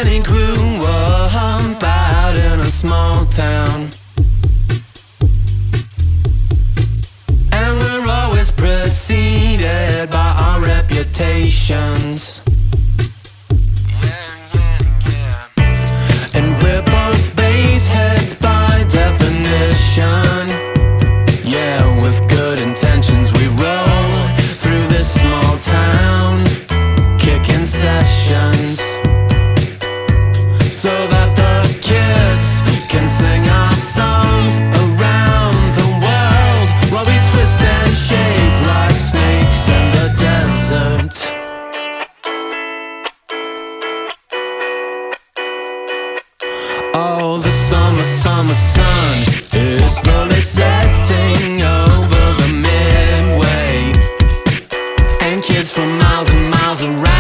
And he grew up out in a small town, and we're always preceded by our reputations. And we're both baseheads by definition. Yeah, with good intentions we roll through this small town, kicking sessions, so that the kids can sing our songs around the world, while we twist and shake like snakes in the desert. Oh, the summer sun is slowly setting over the midway, and kids from miles and miles around